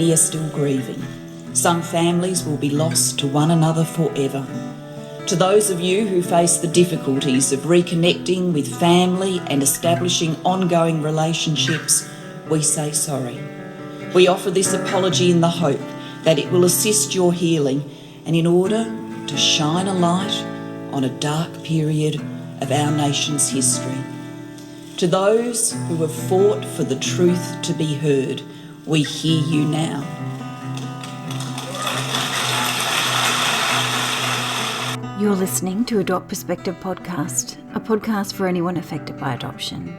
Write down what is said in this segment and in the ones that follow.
many are still grieving. Some families will be lost to one another forever. To those of you who face the difficulties of reconnecting with family and establishing ongoing relationships, we say sorry. We offer this apology in the hope that it will assist your healing and in order to shine a light on a dark period of our nation's history. To those who have fought for the truth to be heard, we hear you now. You're listening to Adopt Perspective podcast, a podcast for anyone affected by adoption.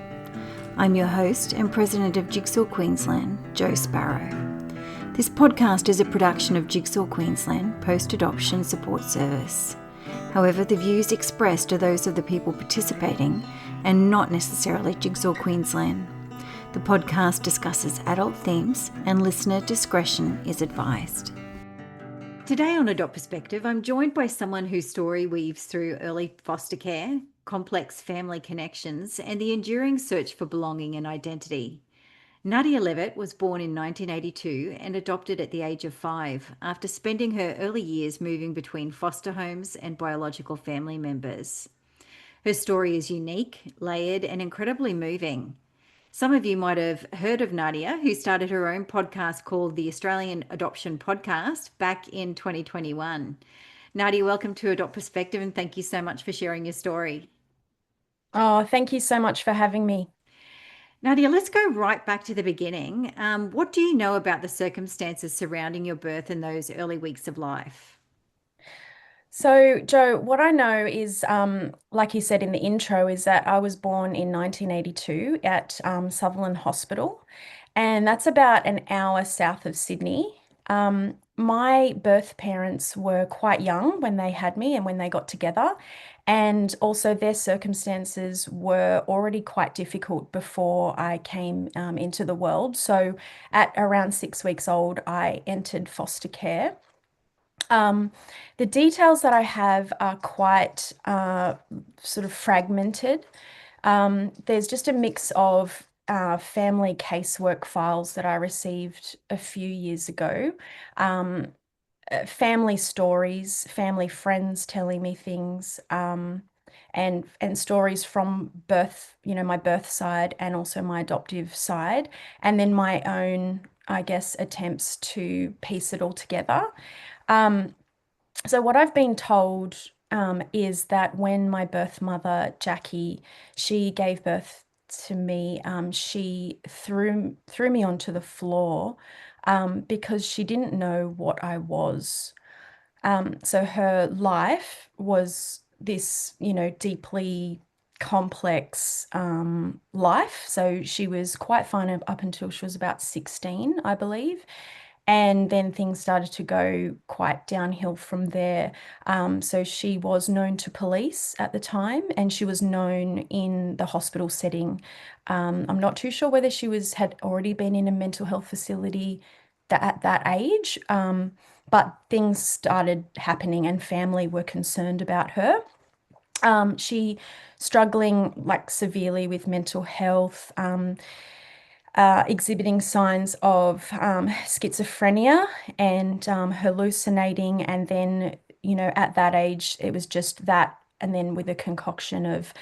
I'm your host and president of Jigsaw Queensland, Jo Sparrow. This podcast is a production of Jigsaw Queensland Post-Adoption Support Service. However, the views expressed are those of the people participating and not necessarily Jigsaw Queensland. The podcast discusses adult themes and listener discretion is advised. Today on Adopt Perspective, I'm joined by someone whose story weaves through early foster care, complex family connections, and the enduring search for belonging and identity. Nadia Levett was born in 1982 and adopted at the age of 5 after spending her early years moving between foster homes and biological family members. Her story is unique, layered, and incredibly moving. Some of you might have heard of Nadia, who started her own podcast called the Australian Adoption Podcast back in 2021. Nadia, welcome to Adopt Perspective, and thank you so much for sharing your story. Oh, thank you so much for having me. Nadia, let's go right back to the beginning. What do you know about the circumstances surrounding your birth in those early weeks of life? So, Jo, what I know is, like you said in the intro, is that I was born in 1982 at Sutherland Hospital, and that's about an hour south of Sydney. My birth parents were quite young when they had me and when they got together, and also their circumstances were already quite difficult before I came into the world. So, at around 6 weeks old, I entered foster care. The details that I have are quite sort of fragmented. There's just a mix of family casework files that I received a few years ago, family stories, family friends telling me things, and stories from birth, my birth side and also my adoptive side, and then my own, I guess, attempts to piece it all together. So what I've been told is that when my birth mother, Jackie, she gave birth to me, she threw me onto the floor because she didn't know what I was. So her life was this, deeply complex life. So she was quite fine up until she was about 16, I believe. And then things started to go quite downhill from there. So she was known to police at the time, and she was known in the hospital setting. I'm not too sure whether she had already been in a mental health facility at that age, but things started happening and family were concerned about her. She struggling like severely with mental health, exhibiting signs of schizophrenia and hallucinating. And then, at that age, it was just that. And then with a concoction of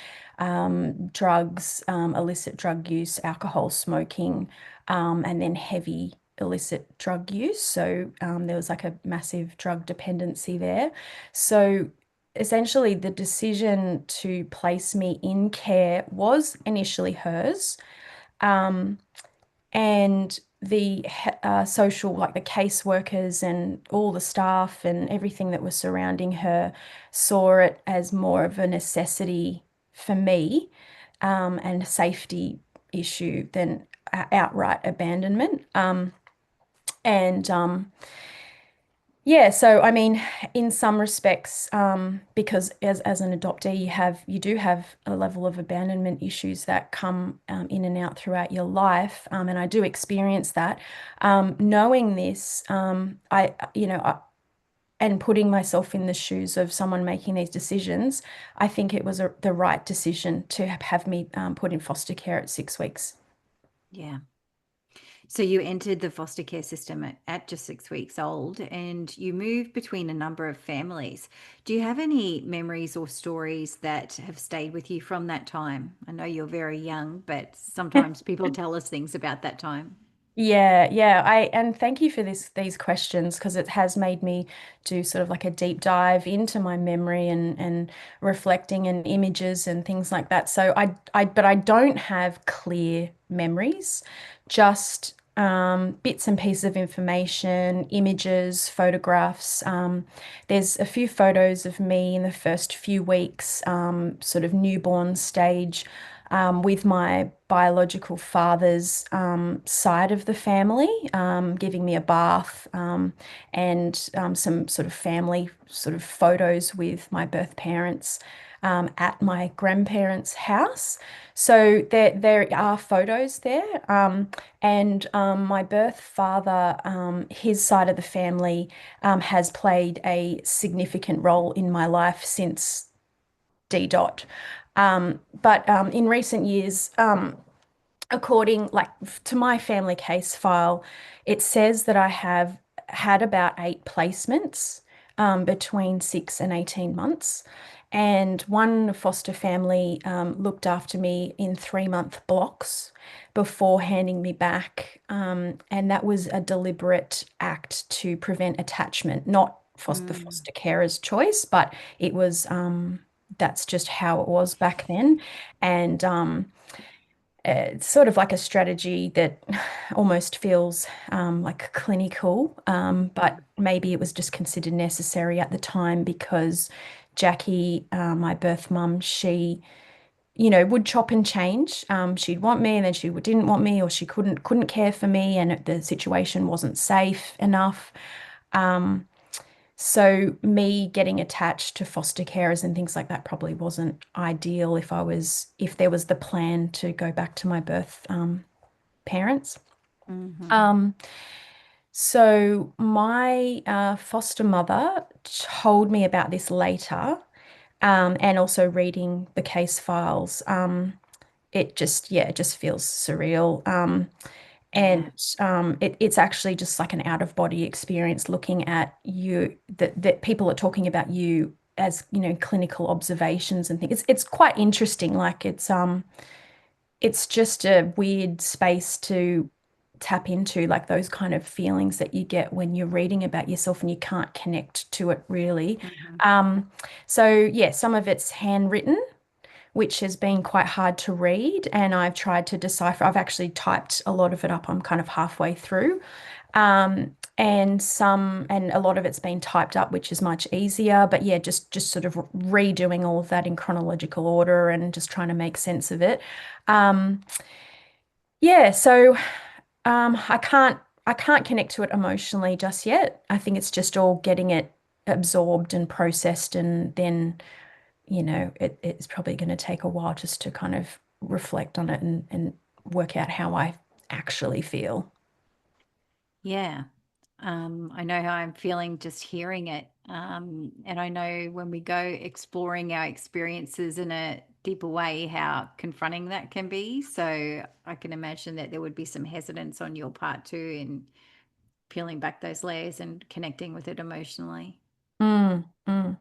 drugs, illicit drug use, alcohol, smoking, and then heavy illicit drug use. So there was like a massive drug dependency there. So essentially, the decision to place me in care was initially hers. And the social, like the caseworkers and all the staff and everything that was surrounding her, saw it as more of a necessity for me and a safety issue than outright abandonment. And yeah, so I mean, in some respects, because as an adoptee, you do have a level of abandonment issues that come in and out throughout your life, and I do experience that. Knowing this, and putting myself in the shoes of someone making these decisions, I think it was the right decision to have me put in foster care at 6 weeks. Yeah. So you entered the foster care system at just 6 weeks old and you moved between a number of families. Do you have any memories or stories that have stayed with you from that time? I know you're very young, but sometimes people tell us things about that time. Yeah, yeah. And thank you for these questions because it has made me do sort of like a deep dive into my memory and reflecting and images and things like that. So but I don't have clear memories, just bits and pieces of information, images, photographs. There's a few photos of me in the first few weeks, sort of newborn stage with my biological father's side of the family, giving me a bath and some sort of family sort of photos with my birth parents at my grandparents' house. So there are photos there. And my birth father, his side of the family, has played a significant role in my life since D dot. But in recent years, according like to my family case file, it says that I have had about 8 placements between 6 and 18 months. And one foster family looked after me in 3-month blocks before handing me back. And that was a deliberate act to prevent attachment, not the Mm, foster carer's choice, but it was that's just how it was back then. And it's sort of like a strategy that almost feels like clinical, but mm, maybe it was just considered necessary at the time because Jackie, my birth mum, she, would chop and change. She'd want me and then she didn't want me or she couldn't care for me and the situation wasn't safe enough. Um, so me getting attached to foster carers and things like that probably wasn't ideal if there was the plan to go back to my birth parents. mhm. Um, so my foster mother told me about this later, and also reading the case files. It just feels surreal. Yeah. And it's actually just like an out of body experience looking at you that people are talking about you as, clinical observations and things. It's quite interesting. Like it's just a weird space to tap into, like those kind of feelings that you get when you're reading about yourself and you can't connect to it really. Mhm. Um, so yeah, some of it's handwritten which has been quite hard to read. And I've tried to decipher. I've actually typed a lot of it up. I'm kind of halfway through. And a lot of it's been typed up, which is much easier. But yeah, just sort of redoing all of that in chronological order and just trying to make sense of it. Um, yeah, so I can't connect to it emotionally just yet. I think it's just all getting it absorbed and processed and then it's probably going to take a while just to kind of reflect on it and work out how I actually feel. Yeah. I know how I'm feeling just hearing it. And I know when we go exploring our experiences in a deeper way, how confronting that can be. So I can imagine that there would be some hesitance on your part too in peeling back those layers and connecting with it emotionally. Mm, mm.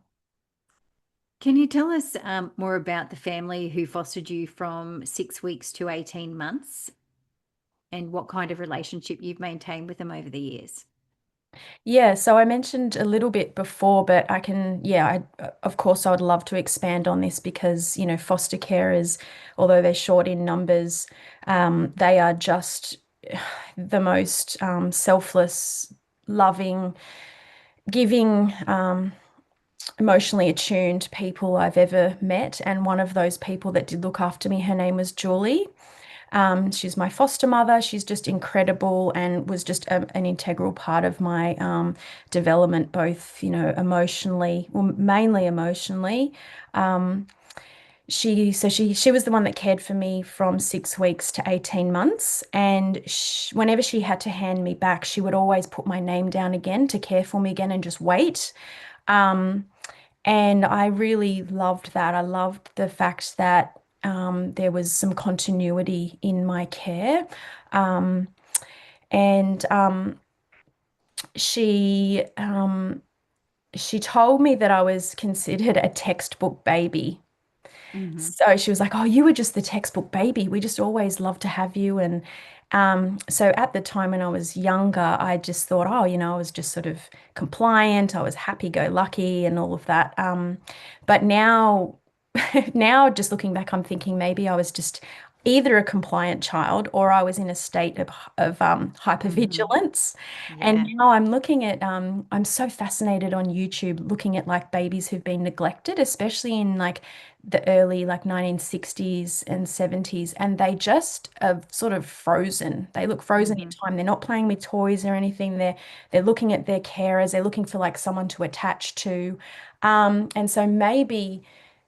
Can you tell us more about the family who fostered you from 6 weeks to 18 months and what kind of relationship you've maintained with them over the years? Yeah, so I mentioned a little bit before, but of course, I would love to expand on this because, foster carers, although they're short in numbers, they are just the most selfless, loving, giving, emotionally attuned people I've ever met. And one of those people that did look after me, her name was Julie. She's my foster mother. She's just incredible and was just an integral part of my development, both, emotionally, well, mainly emotionally. Um, she was the one that cared for me from 6 weeks to 18 months. And whenever she had to hand me back, she would always put my name down again to care for me again and just wait. Um, and I really loved that. I loved the fact that there was some continuity in my care. Um, And she she told me that I was considered a textbook baby. Mm-hmm. So she was like, "Oh, you were just the textbook baby. We just always loved to have you." And so at the time when I was younger, I just thought, oh, I was just sort of compliant. I was happy-go-lucky and all of that. But now, now just looking back, I'm thinking maybe I was just either a compliant child or I was in a state of Mm-hmm. hypervigilance. And Yeah. now I'm looking at, I'm so fascinated on YouTube looking at like babies who've been neglected, especially in like the early like 1960s and 70s, and they just are sort of frozen. They look frozen in Mm-hmm. time. They're not playing with toys or anything. They're looking at their carers. They're looking for like someone to attach to. And so maybe,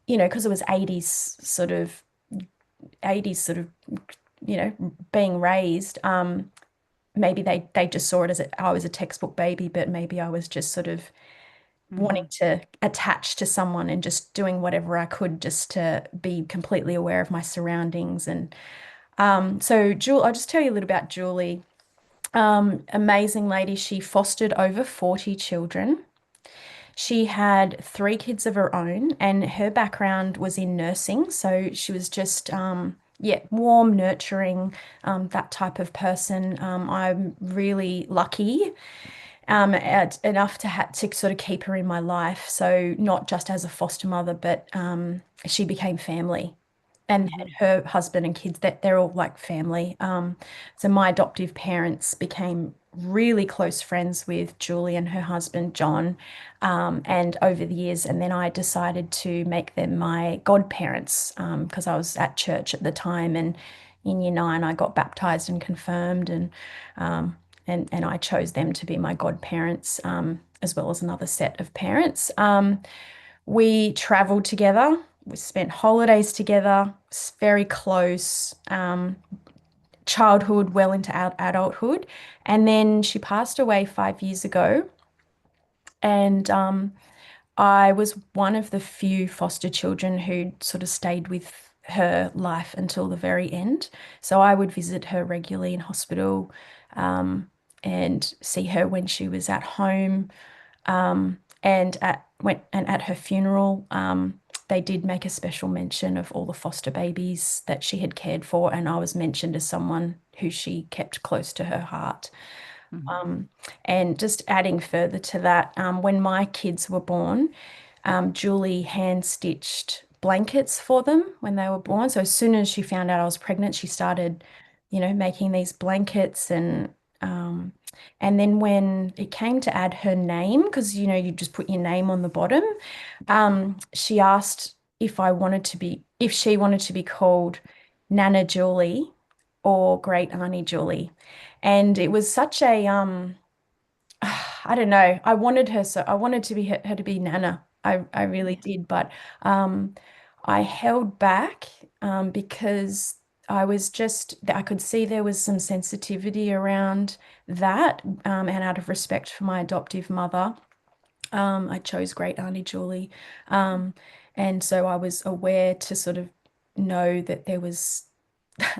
because it was 80s sort of, being raised, maybe they just saw it as I was a textbook baby, but maybe I was just sort of wanting Mm-hmm. to attach to someone and just doing whatever I could just to be completely aware of my surroundings. And so I'll just tell you a little about Julie. Amazing lady. She fostered over 40 children. She had three kids of her own, and her background was in nursing. So she was just, yeah, warm, nurturing, that type of person. I'm really lucky enough to sort of keep her in my life. So not just as a foster mother, but she became family. And Mm-hmm. her husband and kids, that they're all like family. So my adoptive parents became really close friends with Julie and her husband John, and over the years, and then I decided to make them my godparents because I was at church at the time, and in year 9 I got baptized and confirmed, um, and I chose them to be my godparents, as well as another set of parents. We traveled together. We spent holidays together, very close, childhood, well into adulthood. And then she passed away 5 years ago. And I was one of the few foster children who sort of stayed with her life until the very end. So I would visit her regularly in hospital, and see her when she was at home. And at her funeral, they did make a special mention of all the foster babies that she had cared for, and I was mentioned as someone who she kept close to her heart. Mm-hmm. Um, and just adding further to that, when my kids were born, Julie hand stitched blankets for them when they were born. So as soon as she found out I was pregnant, she started, making these blankets, and then when it came to add her name, because you just put your name on the bottom, she asked if she wanted to be called Nana Julie or Great Auntie Julie. And it was such a I don't know. I wanted to be her to be Nana. I really Yeah. did, but um, I held back because I could see there was some sensitivity around that, and out of respect for my adoptive mother, I chose Great Auntie Julie, um, and so I was aware to sort of know that there was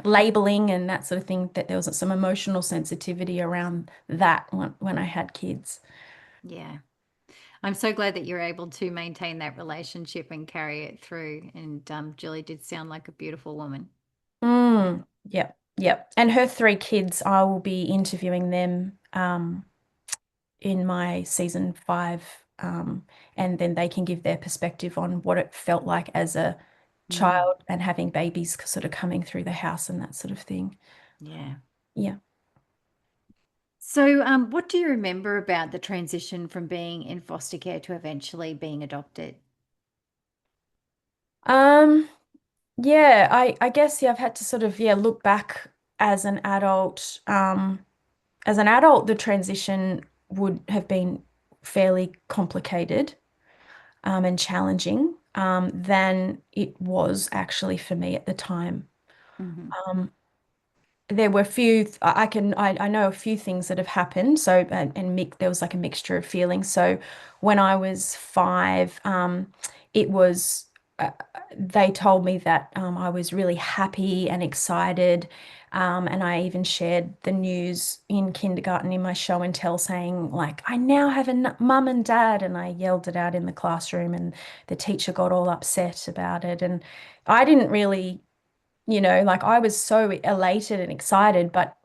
labeling and that sort of thing, that there was some emotional sensitivity around that when I had kids. Yeah. I'm so glad that you're able to maintain that relationship and carry it through. And Julie did sound like a beautiful woman. Yep, yep. And her three kids, I will be interviewing them in my season 5, and then they can give their perspective on what it felt like as a Mm. child and having babies sort of coming through the house and that sort of thing. Yeah. Yeah. So, what do you remember about the transition from being in foster care to eventually being adopted? Um, yeah, I guess yeah, I've had to sort of look back as an adult. As an adult, the transition would have been fairly complicated, and challenging, than it was actually for me at the time. Hmm. Um, there were a few, I know a few things that have happened. So, there was like a mixture of feelings. So when I was 5, it was. uh, they told me that I was really happy and excited. And I even shared the news in kindergarten in my show and tell, saying, like, I now have a mum and dad. And I yelled it out in the classroom, and the teacher got all upset about it. And I didn't really, like, I was so elated and excited. But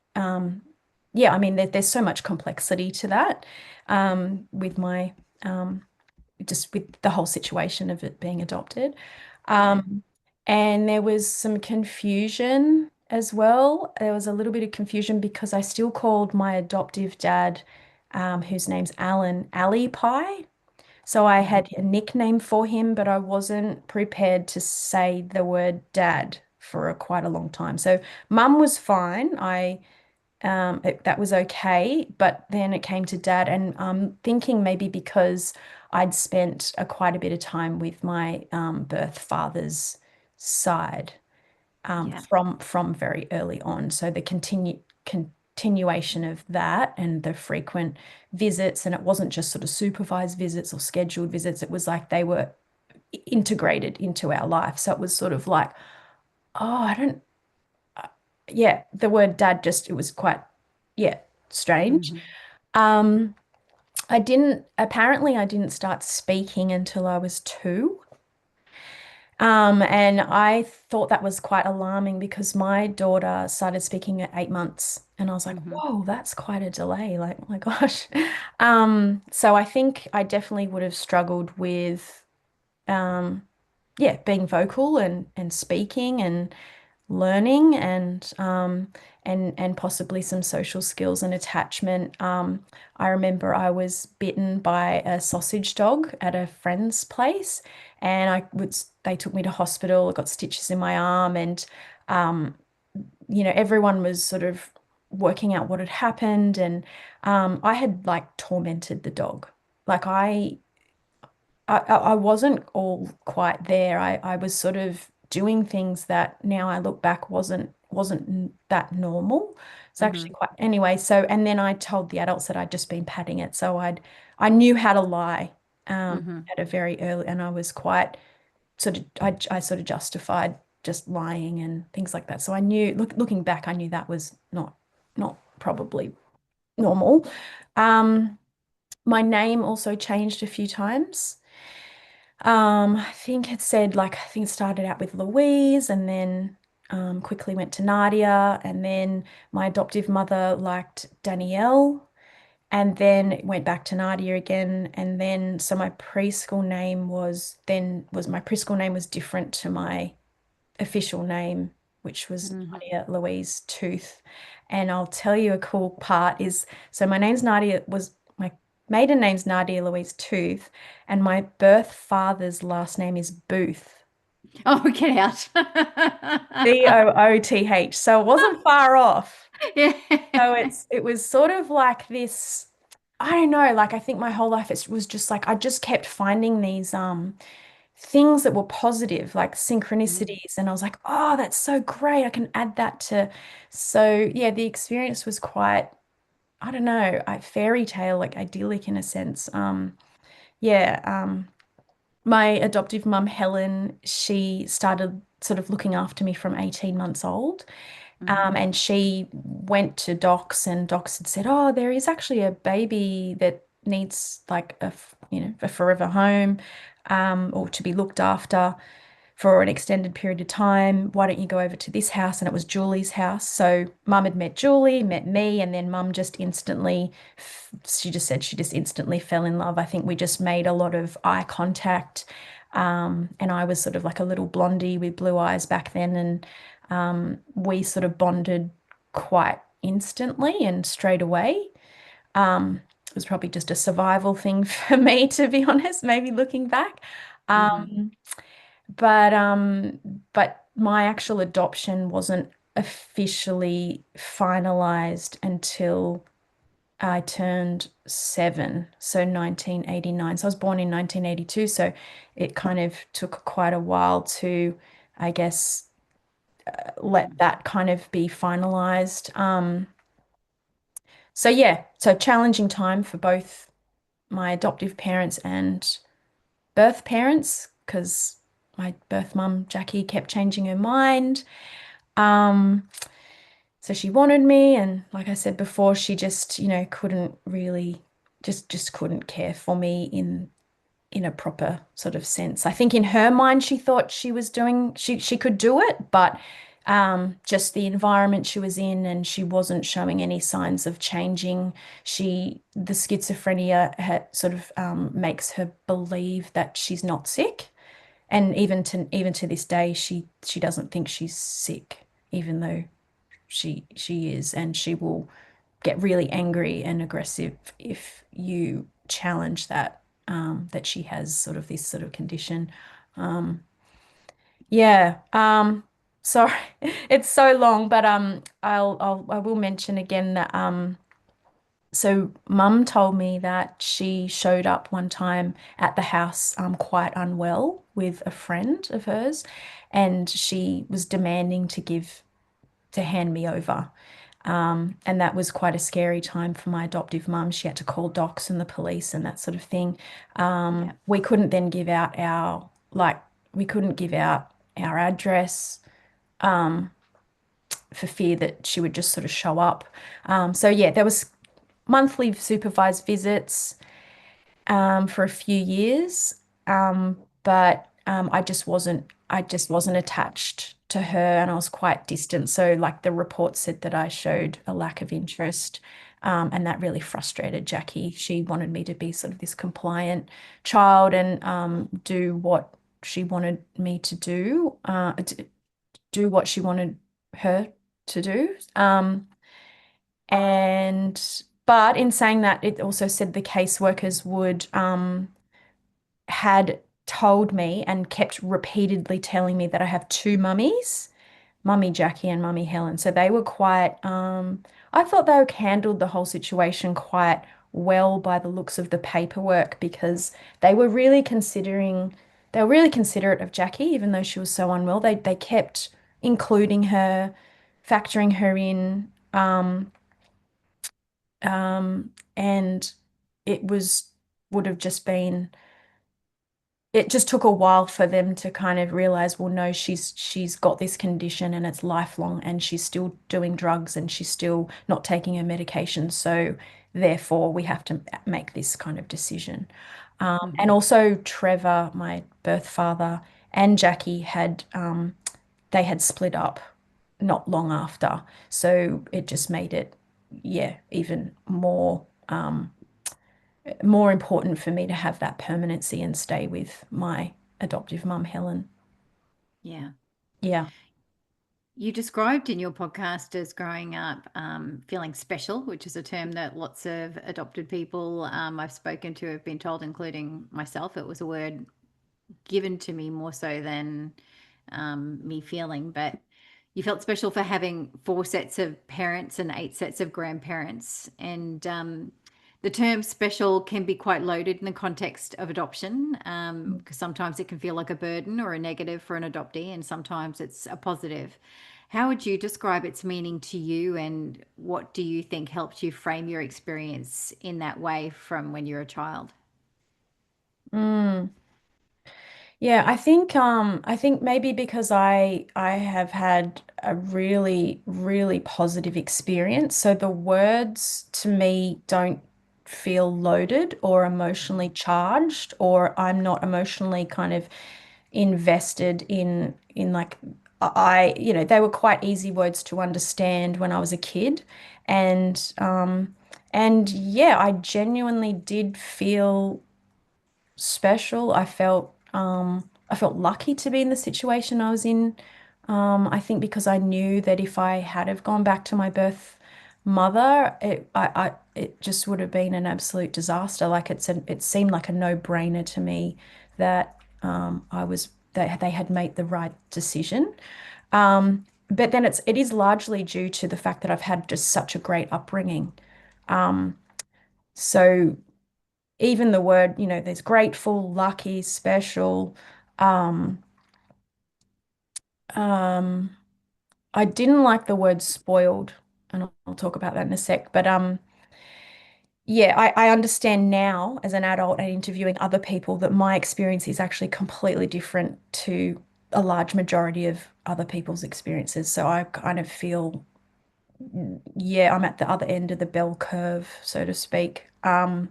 yeah, I mean, there's so much complexity to that with my. Just with the whole situation of it being adopted. Yeah. Um, and there was some confusion as well. There was a little bit of confusion because I still called my adoptive dad, whose name's Alan, Ali Pie. So I Mhm. had a nickname for him, but I wasn't prepared to say the word dad for quite a long time. So mum was fine. That was okay. But then it came to dad, and thinking maybe because I'd spent quite a bit of time with my birth father's side Yeah. from very early on. So the continuation of that and the frequent visits, and it wasn't just sort of supervised visits or scheduled visits. It was like they were integrated into our life. So it was sort of like, oh, I don't, yeah, the word dad just, it was quite, yeah, strange. Mhm. Um, I didn't start speaking until I was 2. And I thought that was quite alarming because my daughter started speaking at 8 months. And I was like, Mhm. whoa, that's quite a delay. Like, oh my gosh. So I think I definitely would have struggled with, um, yeah, being vocal and speaking and learning and possibly some social skills and attachment. I remember I was bitten by a sausage dog at a friend's place, and they took me to hospital. I got stitches in my arm, and um, everyone was sort of working out what had happened, and I had like tormented the dog. Like I wasn't all quite there. I was sort of doing things that now I look back wasn't that normal. It's actually Mhm. quite anyway. So and then I told the adults that I'd just been patting it. So I knew how to lie Mhm. at a very early, and I was quite sort of I sort of justified just lying and things like that. So I knew looking back, I knew that was not probably normal. Um, my name also changed a few times. I think it said like I think it started out with Louise and then quickly went to Nadia, and then my adoptive mother liked Danielle, and then it went back to Nadia again, and then so my preschool name was different to my official name, which was Mhm. Nadia Louise Tooth. And I'll tell you a cool part is so my name's Nadia was my maiden name's Nadia Louise Tooth, and my birth father's last name is Booth. Oh, get out. Booth. So it wasn't far off. Yeah. So it was sort of like this, I don't know, like I think my whole life it was just like I just kept finding these things that were positive, like Mhm. synchronicities. And I was like, oh, that's so great. I can add that to. So, yeah, the experience was quite, I don't know, a fairy tale, like idyllic in a sense. Yeah. My adoptive mum, Helen, she started sort of looking after me from 18 months old. Mhm. And she went to docs, and docs had said, "Oh, there is actually a baby that needs like a forever home, or to be looked after for an extended period of time. Why don't you go over to this house?" And it was Julie's house. So mum had met Julie, met me, and then mum just instantly, she just said she just instantly fell in love. I think we just made a lot of eye contact. And I was sort of like a little blondie with blue eyes back then, and we sort of bonded quite instantly and straight away. It was probably just a survival thing for me, to be honest, maybe looking back. Mhm. Um, but my actual adoption wasn't officially finalized until I turned 7, so 1989. So I was born in 1982, so it kind of took quite a while to, I guess, let Mhm. that kind of be finalized. So yeah, so challenging time for both my adoptive parents and birth parents because my birth mum, Jackie, kept changing her mind. Um, so she wanted me, and like I said before, she just, couldn't really just couldn't care for me in a proper sort of sense. I think in her mind she thought she could do it, but just the environment she was in, and she wasn't showing any signs of changing. The schizophrenia sort of makes her believe that she's not sick, and even to this day, she doesn't think she's sick, even though she is, and she will get really angry and aggressive if you challenge that she has sort of this sort of condition. Um, yeah. Sorry, it's so long, but I will mention again that so mum told me that she showed up one time at the house quite unwell with a friend of hers, and she was demanding to hand me over. And that was quite a scary time for my adoptive mum. She had to call docs and the police and that sort of thing. Yeah. We couldn't then give out we couldn't give out our address for fear that she would just sort of show up. So yeah, there was monthly supervised visits for a few years, but I just wasn't attached to her, and I was quite distant. So like the report said that I showed a lack of interest, and that really frustrated Jackie. She wanted me to be sort of this compliant child and do what she wanted me to do, do what she wanted her to do. And but in saying that, it also said the caseworkers would had told me and kept repeatedly telling me that I have two mummies, Mummy Jackie and Mummy Helen. So they were quite, I thought they handled the whole situation quite well by the looks of the paperwork, because they were really considering, they were really considerate of Jackie, even though she was so unwell. They kept including her, factoring her in, and it would have just been it just took a while for them to kind of realize, well, no, she's got this condition and it's lifelong, and she's still doing drugs and she's still not taking her medication. So therefore, we have to make this kind of decision. And Mhm. also, Trevor, my birth father, and Jackie they had split up not long after. So it just made it, yeah, even more important for me to have that permanency and stay with my adoptive mum, Helen. Yeah. Yeah. You described in your podcast as growing up feeling special, which is a term that lots of adopted people I've spoken to have been told, including myself. It was a word given to me more so than me feeling, but you felt special for having four sets of parents and eight sets of grandparents. And the term special can be quite loaded in the context of adoption, because sometimes it can feel like a burden or a negative for an adoptee, and sometimes it's a positive. How would you describe its meaning to you, and what do you think helped you frame your experience in that way from when you're a child? Mm. Yeah, I think maybe because I have had a really, really positive experience. So the words to me don't feel loaded or emotionally charged, or I'm not emotionally kind of invested in like they were quite easy words to understand when I was a kid. And yeah, I genuinely did feel special. I felt lucky to be in the situation I was in. I think because I knew that if I had have gone back to my birth mother, it just would have been an absolute disaster. Like it seemed like a no-brainer to me that that they had made the right decision. But then it is largely due to the fact that I've had just such a great upbringing. So even the word, there's grateful, lucky, special. Um, um, I didn't like the word spoiled, and I'll talk about that in a sec. But yeah, I understand now as an adult and interviewing other people that my experience is actually completely different to a large majority of other people's experiences. So I kind of feel, yeah, I'm at the other end of the bell curve, so to speak. But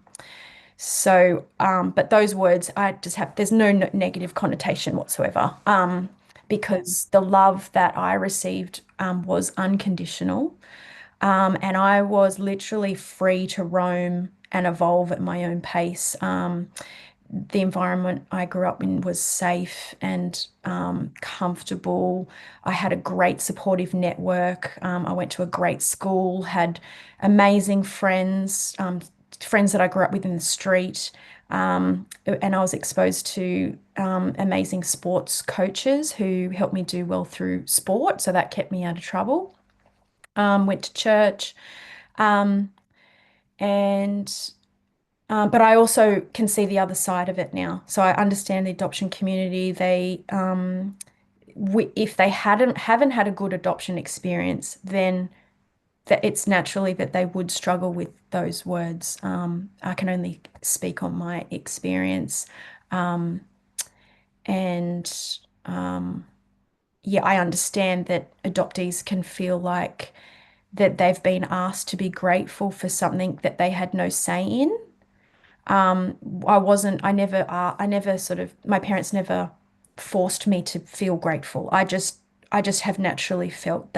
those words, I just have, there's no negative connotation whatsoever. Because the love that I received, was unconditional. And I was literally free to roam and evolve at my own pace. The environment I grew up in was safe and comfortable. I had a great supportive network. I went to a great school, had amazing friends, friends that I grew up with in the street. And I was exposed to amazing sports coaches who helped me do well through sport. So that kept me out of trouble. Went to church. Um, and but I also can see the other side of it now. So I understand the adoption community. If they haven't had a good adoption experience, then that it's naturally that they would struggle with those words. I can only speak on my experience, um, and yeah, I understand that adoptees can feel like that they've been asked to be grateful for something that they had no say in. I never sort of, my parents never forced me to feel grateful. I just have naturally felt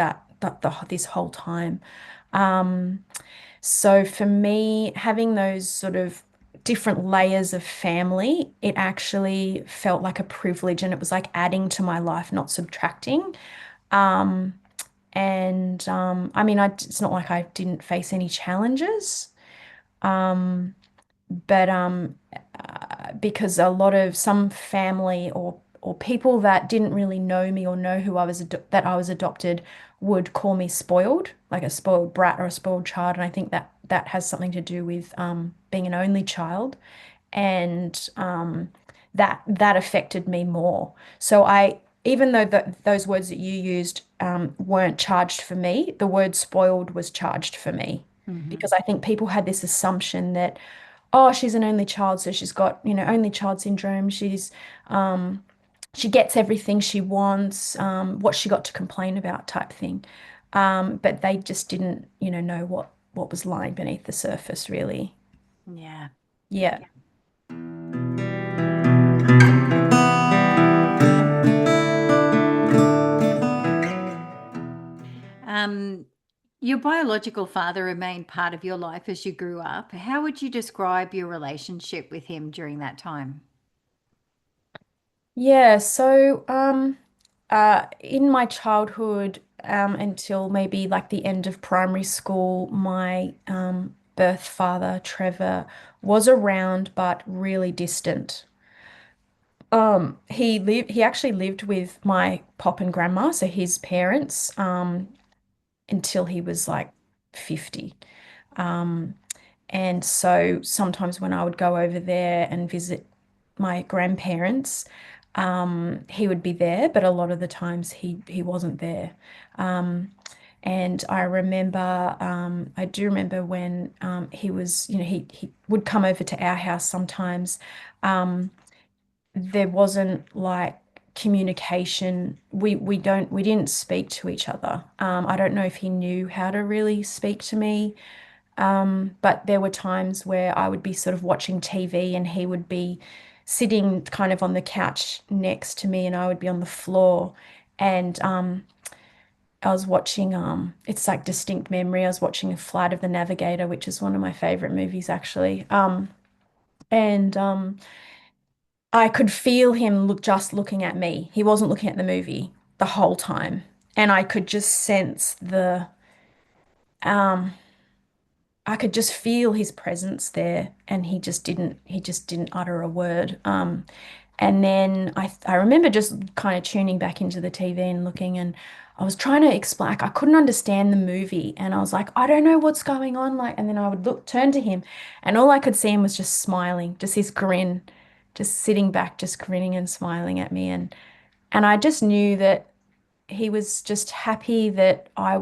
this whole time. Um, so for me, having those sort of different layers of family, it actually felt like a privilege and it was like adding to my life, not subtracting. Um, I mean, it's not like I didn't face any challenges. Um, but because a lot of some family or people that didn't really know me or know who that I was adopted would call me spoiled, like a spoiled brat or a spoiled child, and I think that that has something to do with being an only child, and that affected me more. So I, even though those words that you used weren't charged for me, the word spoiled was charged for me Hmm. because I think people had this assumption that, oh, she's an only child, so she's got, only child syndrome. Um, she gets everything she wants. What's she got to complain about type thing. But they just didn't, know what was lying beneath the surface, really. Yeah. Yeah. Um, your biological father remained part of your life as you grew up. How would you describe your relationship with him during that time? Yeah, so in my childhood, until maybe like the end of primary school, my birth father, Trevor, was around but really distant. He actually lived with my pop and grandma, so his parents, until he was like 50. Um, and so sometimes when I would go over there and visit my grandparents, he would be there, but a lot of the times he wasn't there. Um, and I do remember when he was, he would come over to our house sometimes. Um, there wasn't like communication. We didn't speak to each other. I don't know if he knew how to really speak to me. But there were times where I would be sort of watching TV and he would be sitting kind of on the couch next to me and I would be on the floor. And I was watching, it's like distinct memory. I was watching Flight of the Navigator, which is one of my favorite movies actually. And I could feel him just looking at me. He wasn't looking at the movie the whole time. And I could just sense um, I could just feel his presence there, and he just didn't utter a word. And then I remember just kind of tuning back into the TV and looking, and I was trying to explain, like, I couldn't understand the movie, and I was like, I don't know what's going on, like, and then I would turn to him, and all I could see him was just smiling, just his grin, just sitting back, just grinning and smiling at me, and I just knew that he was just happy that I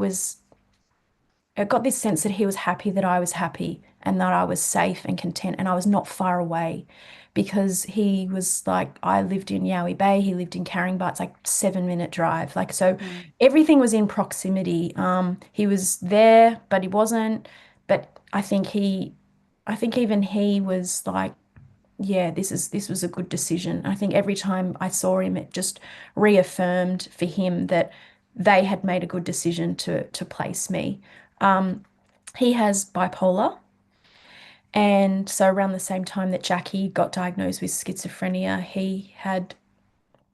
got this sense that he was happy that I was happy and that I was safe and content and I was not far away because he was like, I lived in Yowie Bay, he lived in Caringbah, it's like 7 minute drive. Like, so Mm. everything was in proximity. He was there, but he wasn't. But I think even he was like, yeah, this was a good decision. I think every time I saw him, it just reaffirmed for him that they had made a good decision to place me. Um, he has bipolar, and so around the same time that Jackie got diagnosed with schizophrenia, he had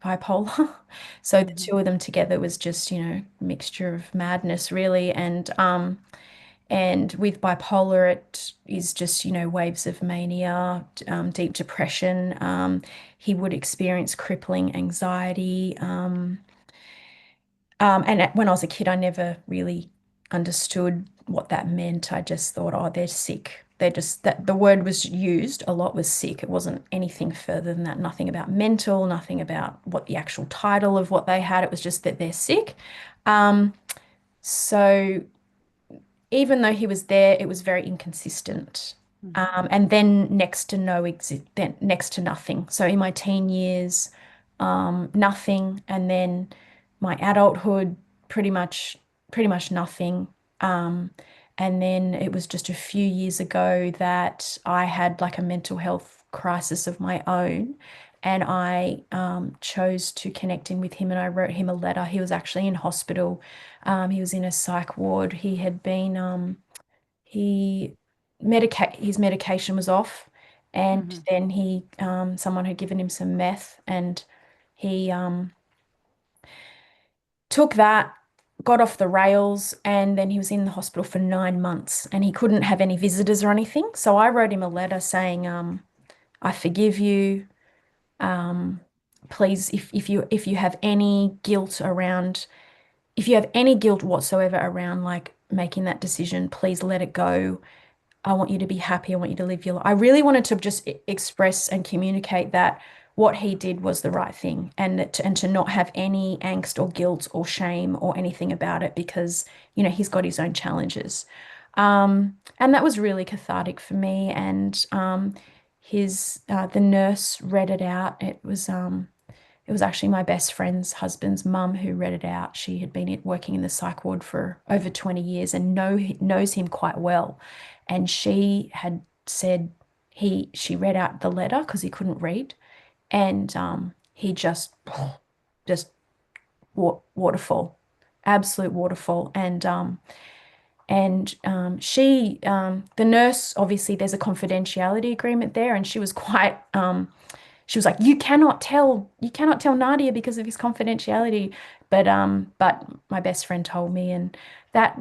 bipolar. So the Mhm. two of them together was just, a mixture of madness, really. And with bipolar, it is just, waves of mania, deep depression. He would experience crippling anxiety. And when I was a kid, I never really understood what that meant. I just thought, oh, they're sick. They're just that the word was used a lot was sick. It wasn't anything further than that. Nothing about mental, nothing about what the actual title of what they had. It was just that they're sick. Um, so even though he was there, it was very inconsistent. Mhm. And then next to nothing. So in my teen years, nothing, and then my adulthood, pretty much, pretty much nothing. Um, and then it was just a few years ago that I had like a mental health crisis of my own. And I chose to connect in with him and I wrote him a letter. He was actually in hospital. He was in a psych ward. He had been he medicate his medication was off, and Mhm. then he someone had given him some meth, and he took that, got off the rails, and then he was in the hospital for 9 months, and he couldn't have any visitors or anything. So I wrote him a letter saying, "I forgive you. Um, please, if you have any guilt around." If you have any guilt whatsoever around like making that decision, please let it go. I want you to be happy. I want you to live your life. I really wanted to just express and communicate that what he did was the right thing and to not have any angst or guilt or shame or anything about it because, he's got his own challenges. And that was really cathartic for me. And the nurse read it out. It was actually my best friend's husband's mum who read it out. She had been working in the psych ward for over 20 years and knows him quite well. And she had said she read out the letter because he couldn't read, and he just waterfall, absolute waterfall. The nurse, obviously, there's a confidentiality agreement there, and she was quite she was like, you cannot tell Nadia because of his confidentiality. But my best friend told me, and that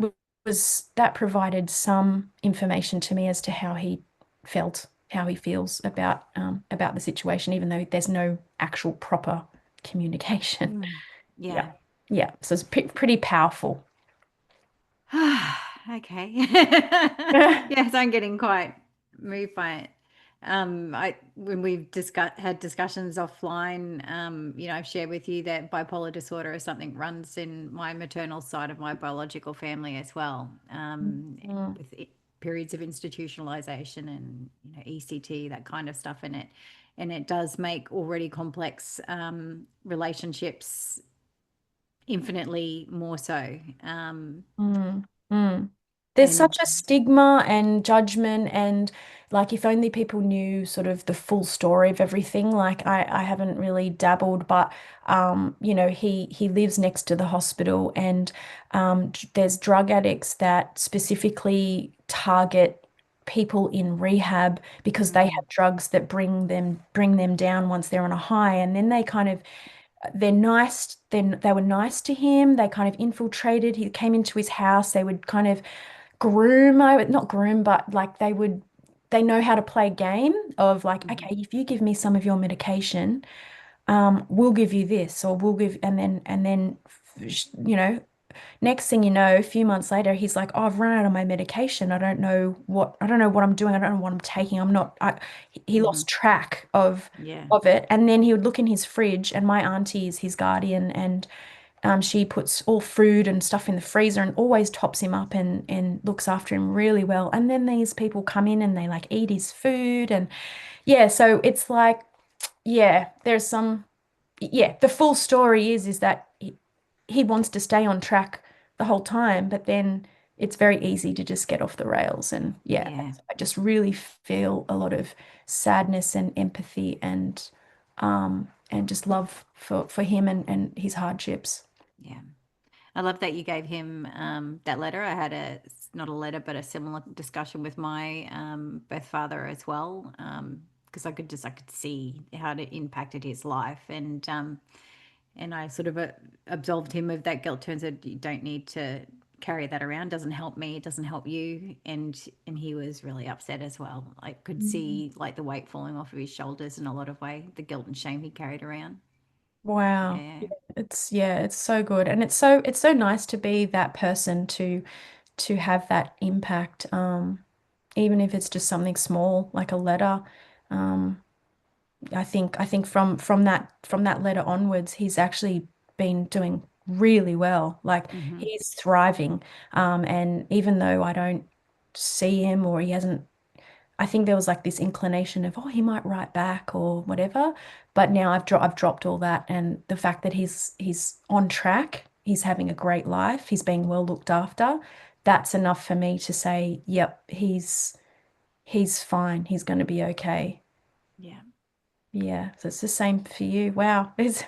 that provided some information to me as to how he felt, how he feels about the situation, even though there's no actual proper communication. Mm. Yeah, Yeah. yeah. So it's pretty powerful. Okay. Yes, I'm getting quite moved by it. I when we've had discussions offline, I've shared with you that bipolar disorder is something runs in my maternal side of my biological family as well, Mm, with periods of institutionalization and ECT, that kind of stuff in it, and it does make already complex relationships infinitely more so. mm, mm. There's And such a stigma and judgment, and like if only people knew sort of the full story of everything. Like I haven't really dabbled, but he lives next to the hospital, and there's drug addicts that specifically target people in rehab because they mm, have drugs that bring them down once they're on a high, and then they kind of they're nice. Then they were nice to him. They kind of infiltrated. He came into his house. They would kind of groom, I would not groom, but like they know how to play a game of like, mhm, okay, if you give me some of your medication, we'll give you this, or we'll give, and then, next thing you know, a few months later, he's like, oh, I've run out of my medication. I don't know what I'm doing. I don't know what I'm taking. He mhm. lost track of Yeah. of it. And then he would look in his fridge, and my auntie is his guardian, and She puts all food and stuff in the freezer and always tops him up and looks after him really well. And then these people come in and they like eat his food. And yeah, so it's like, yeah, there's some, yeah, the full story is that he wants to stay on track the whole time, but then it's very easy to just get off the rails. And yeah, Yeah. I just really feel a lot of sadness and empathy and just love for him and his hardships. Yeah. I love that you gave him that letter. I had not a letter, but a similar discussion with my birth father as well, because I could see how it impacted his life, and I sort of absolved him of that guilt. Turns out you don't need to carry that around. Doesn't help me. It doesn't help you. And he was really upset as well. I could Mm. see like the weight falling off of his shoulders in a lot of way, the guilt and shame he carried around. Wow. Yeah. Yeah, it's so good. And it's so nice to be that person to have that impact. Even if it's just something small like a letter. Um, I think from that letter onwards, he's actually been doing really well. Like Hmm. he's thriving. And even though I don't see him or he hasn't, I think there was like this inclination of, oh, he might write back or whatever. But now I've dropped all that, and the fact that he's on track, he's having a great life, he's being well looked after. That's enough for me to say, yep, he's fine. He's going to be okay. Yeah. Yeah, so it's the same for you. Wow, we've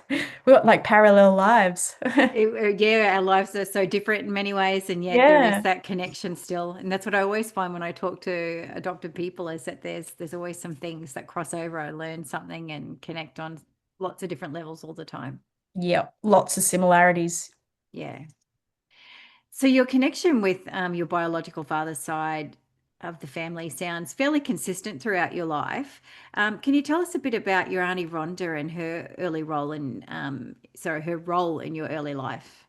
got like parallel lives. Yeah, our lives are so different in many ways, and yet there is Yeah. that connection still. And that's what I always find when I talk to adopted people is that there's always some things that cross over. I learn something and connect on lots of different levels all the time. Yep, lots of similarities. Yeah. So your connection with your biological father's side of the family sounds fairly consistent throughout your life. Can you tell us a bit about your Auntie Rhonda and her early role in, sorry, her role in your early life?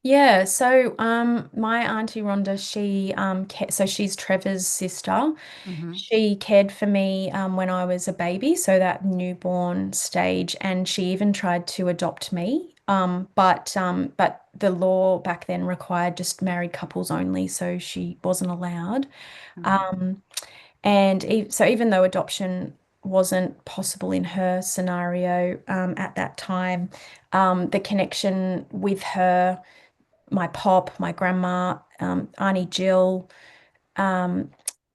Yeah, so my auntie Rhonda, so she's Trevor's sister. Hmm. She cared for me when I was a baby, so that newborn stage, and she even tried to adopt me. But the law back then required just married couples only, so she wasn't allowed. Hmm. Um, so even though adoption wasn't possible in her scenario at that time, the connection with her, my pop, my grandma, Auntie Jill, um,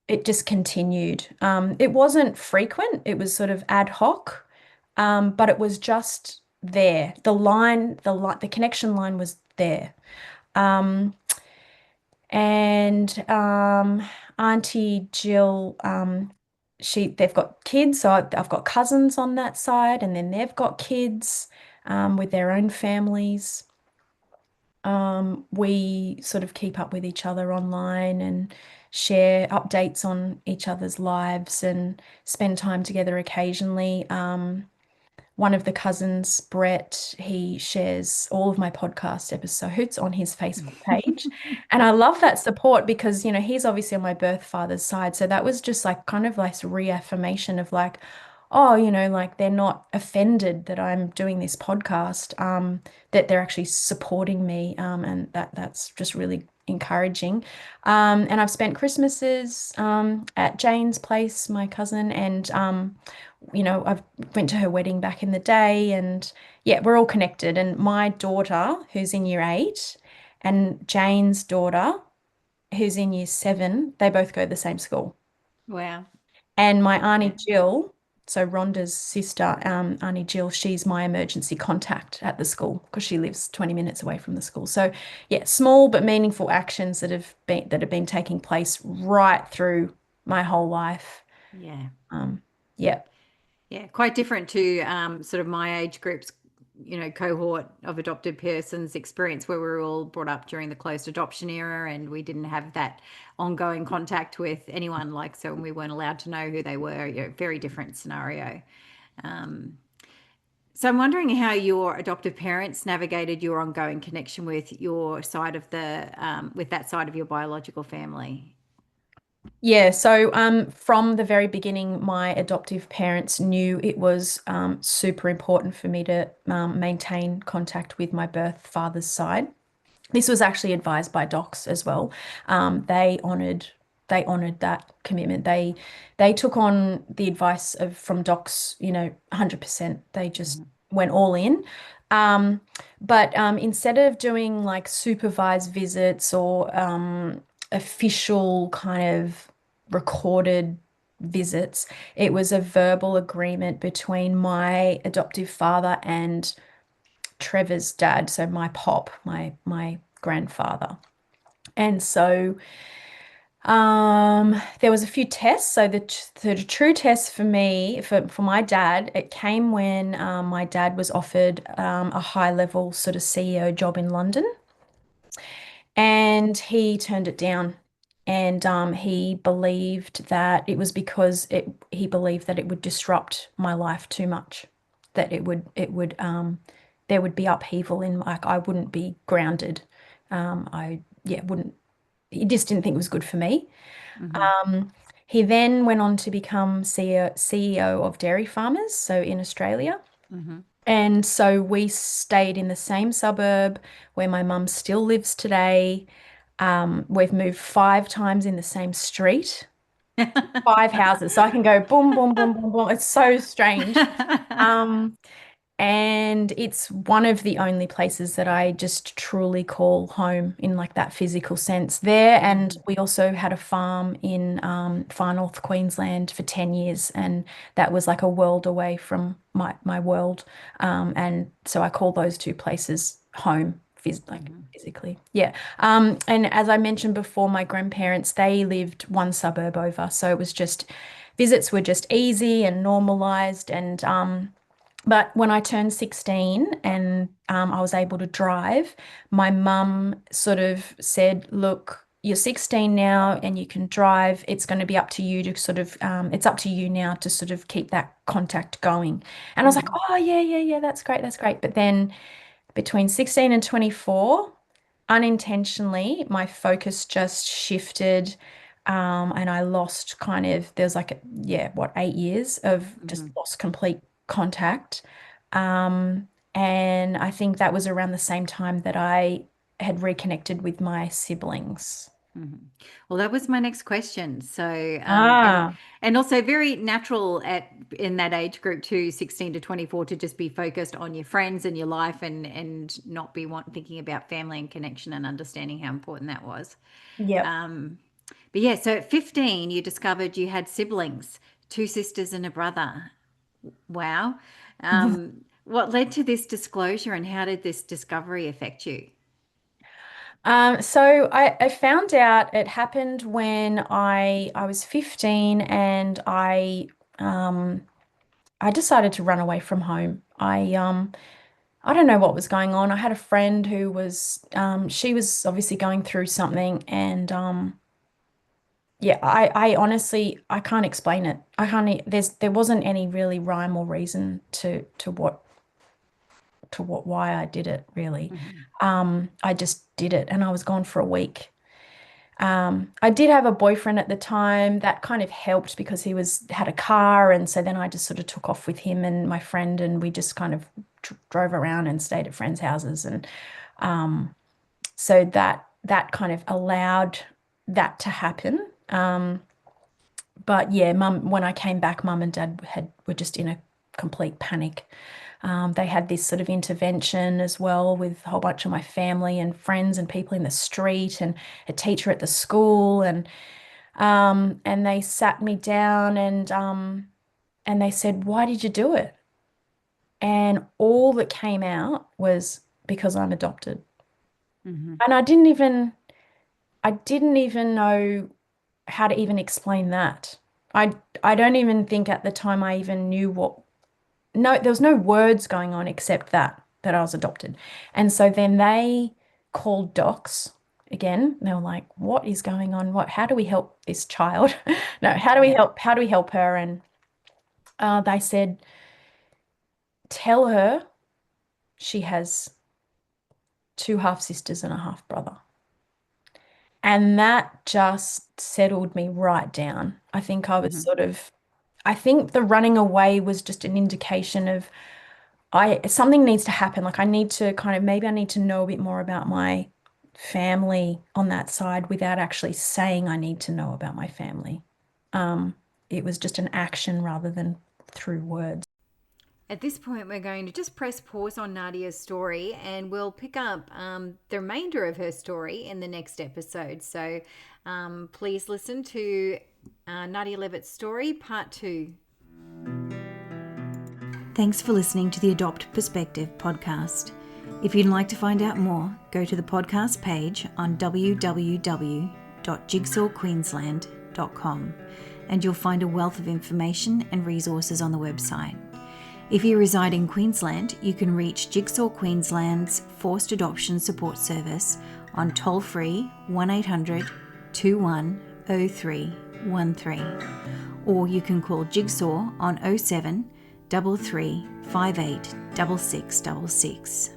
it just continued. It wasn't frequent, it was sort of ad hoc, but it was just there. The connection line was there. Um, and Auntie Jill, they've got kids, so I've got cousins on that side, and then they've got kids with their own families. We sort of keep up with each other online and share updates on each other's lives and spend time together occasionally. One of the cousins, Brett, he shares all of my podcast episodes on his Facebook page. And I love that support because, he's obviously on my birth father's side. So that was just like kind of like reaffirmation of like, oh, like they're not offended that I'm doing this podcast, that they're actually supporting me. And that's just really encouraging. And I've spent Christmases at Jane's place, my cousin, and I've went to her wedding back in the day, and yeah, we're all connected. And my daughter, who's in year 8, and Jane's daughter, who's in year 7, they both go to the same school. Wow. And my Auntie Yeah. Jill, so Rhonda's sister, Auntie Jill, she's my emergency contact at the school because she lives 20 minutes away from the school. So yeah, small but meaningful actions that have been taking place right through my whole life. Yeah. Um, yeah. Yeah. Quite different to sort of my age group's, cohort of adopted persons experience where we were all brought up during the closed adoption era and we didn't have that ongoing contact with anyone like so we weren't allowed to know who they were. Very different scenario. Um, so I'm wondering how your adoptive parents navigated your ongoing connection with your side of with that side of your biological family. Yeah, so from the very beginning, my adoptive parents knew it was super important for me to maintain contact with my birth father's side. This was actually advised by docs as well. They honored that commitment. They took on the advice of from docs, 100%. They just Mhm. went all in. Um, but instead of doing like supervised visits or official kind of recorded visits, it was a verbal agreement between my adoptive father and Trevor's dad, so my pop, my grandfather. And so there was a few tests. So the true test for me, for my dad, it came when my dad was offered a high level sort of CEO job in London, and he turned it down. And he believed that it was because he believed that it would disrupt my life too much, that it would there would be upheaval in like I wouldn't be grounded. I yeah wouldn't. He just didn't think it was good for me. Mhm. Um, he then went on to become CEO of Dairy Farmers, so in Australia. Mhm. And so we stayed in the same suburb where my mum still lives today. We've moved 5 times in the same street, 5 houses. So I can go boom, boom, boom, boom, boom. It's so strange. Um, and it's one of the only places that I just truly call home in like that physical sense there. And Mhm. we also had a farm in far north Queensland for 10 years. And that was like a world away from my world. And so I call those two places home, like Mhm. physically. Yeah. And as I mentioned before, my grandparents, they lived one suburb over. So it was just, visits were just easy and normalized. And but when I turned 16 and I was able to drive, my mum sort of said, "Look, you're 16 now and you can drive. It's going to be up to you to sort of, it's up to you now to sort of keep that contact going." And I was like, Mhm. "Oh, yeah, yeah, yeah, that's great, that's great." But then between 16 and 24, unintentionally, my focus just shifted. And I lost kind of, there's like, yeah, what, 8 years of just Mhm. lost complete contact. Um, and I think that was around the same time that I had reconnected with my siblings. Mhm. Well, that was my next question. So, Ah, and also very natural at in that age group too, 16 to 24, to just be focused on your friends and your life and not be thinking about family and connection and understanding how important that was. yep. Um, but yeah, so at 15, you discovered you had siblings, two sisters and a brother. Wow. What led to this disclosure and how did this discovery affect you? So I found out it happened when I was 15 and um I decided to run away from home. I don't know what was going on. I had a friend who was she was obviously going through something and yeah, I honestly I can't explain it. I can't there wasn't any really rhyme or reason to what why I did it really. Mhm. I just did it and I was gone for a week. I did have a boyfriend at the time that kind of helped because he had a car, and so then I just sort of took off with him and my friend, and we just kind of drove around and stayed at friends' houses, and so that kind of allowed that to happen. But yeah, mum, when I came back, mum and dad were just in a complete panic. They had this sort of intervention as well with a whole bunch of my family and friends and people in the street and a teacher at the school and they sat me down and they said, "Why did you do it?" And all that came out was because I'm adopted. Mhm. And I didn't even know how to even explain that. I I don't even think at the time I even knew what no, there was no words going on except that I was adopted. And so then they called docs again. They were like, "What is going on? How do we help this child?" No, Yeah. how do we help her? And they said, "Tell her she has two half sisters and a half brother." And that just settled me right down. I think I was I think the running away was just an indication of something needs to happen. Like I need to maybe I need to know a bit more about my family on that side without actually saying I need to know about my family. Um, it was just an action rather than through words. At this point, we're going to just press pause on Nadia's story and we'll pick up the remainder of her story in the next episode. So please listen to Nadia Levett's story, part 2. Thanks for listening to the Adopt Perspective podcast. If you'd like to find out more, go to the podcast page on www.jigsawqueensland.com and you'll find a wealth of information and resources on the website. If you reside in Queensland, you can reach Jigsaw Queensland's Forced Adoption Support Service on toll-free 1800 210313, or you can call Jigsaw on 07 33 58 6666.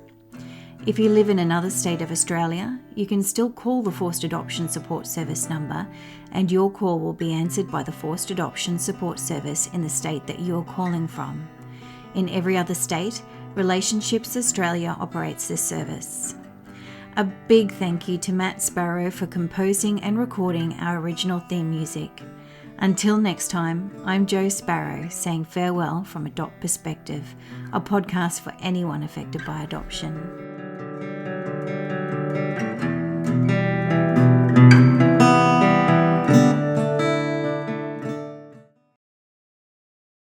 If you live in another state of Australia, you can still call the Forced Adoption Support Service number and your call will be answered by the Forced Adoption Support Service in the state that you're calling from. In every other state, Relationships Australia operates this service. A big thank you to Matt Sparrow for composing and recording our original theme music. Until next time, I'm Jo Sparrow saying farewell from Adopt Perspective, a podcast for anyone affected by adoption.